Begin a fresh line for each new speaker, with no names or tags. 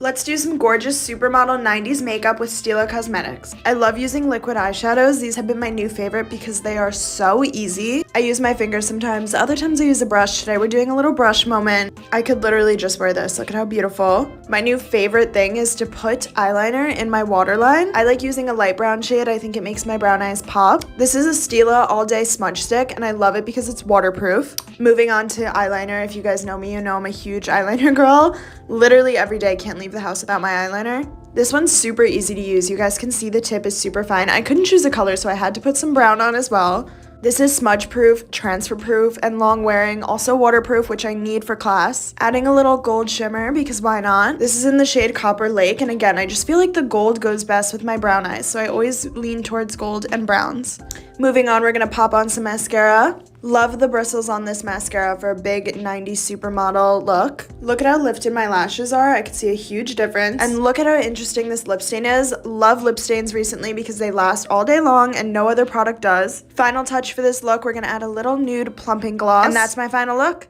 Let's do some gorgeous supermodel 90s makeup with Stila Cosmetics. I love using liquid eyeshadows. These have been my new favorite because they are so easy. I use my fingers sometimes. Other times I use a brush. Today we're doing a little brush moment. I could literally just wear this. Look at how beautiful. My new favorite thing is to put eyeliner in my waterline. I like using a light brown shade. I think it makes my brown eyes pop. This is a Stila all day smudge stick and I love it because it's waterproof. Moving on to eyeliner. If you guys know me, you know I'm a huge eyeliner girl. Literally every day, can't leave the house without my eyeliner. This one's super easy to use. You guys can see the tip is super fine. I couldn't choose a color, so I had to put some brown on as well. This is smudge proof, transfer proof, and long wearing, also waterproof, which I need for class. Adding a little gold shimmer because why not? This is in the shade Copper Lake, and again, I just feel like the gold goes best with my brown eyes, so I always lean towards gold and browns. Moving on, we're gonna pop on some mascara. Love the bristles on this mascara for a big 90s supermodel look. Look at how lifted my lashes are. I can see a huge difference. And look at how interesting this lip stain is. Love lip stains recently because they last all day long and no other product does. Final touch for this look, we're gonna add a little nude plumping gloss. And that's my final look.